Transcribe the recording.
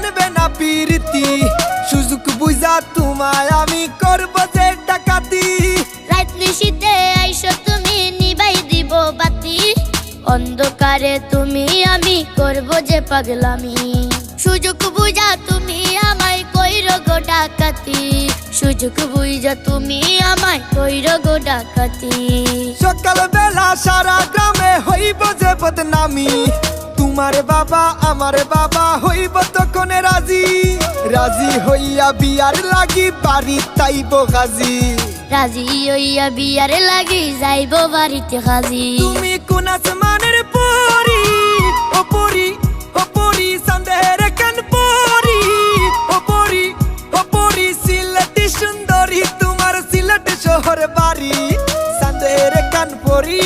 মানবে না প্রীতি সুযোগ বুঝা তোমায় আমি করব যে ডাকাতি রাত নিশীতে আইসো তুমি নিবাই দিব বাতি অন্ধকারে তুমি আমি করব যে পাগলামি সুযোগ বুঝা তুমি আমায় কইরো গো ডাকাতি সুযোগ বুঝা তুমি আমায় কইরো গো ডাকাতি সকাল বেলা সারা গ্রামে হইব যে বদনামি তোমার বাবা আমার বাবা হইব তখন রাজি রাজি হইয়া বিয়ার লাগি বাড়ি তাইব গাজি রাজি হইয়া বিয়ার লাগি যাইব বাড়িতে হাজি তুমি কোন আসমানের পরি ও পরি ও পরি সন্দেহের কান পরি ও পরি ও পরি সিলেটি সুন্দরী তোমার সিলেট শহর বাড়ি সন্দেহের কান পরি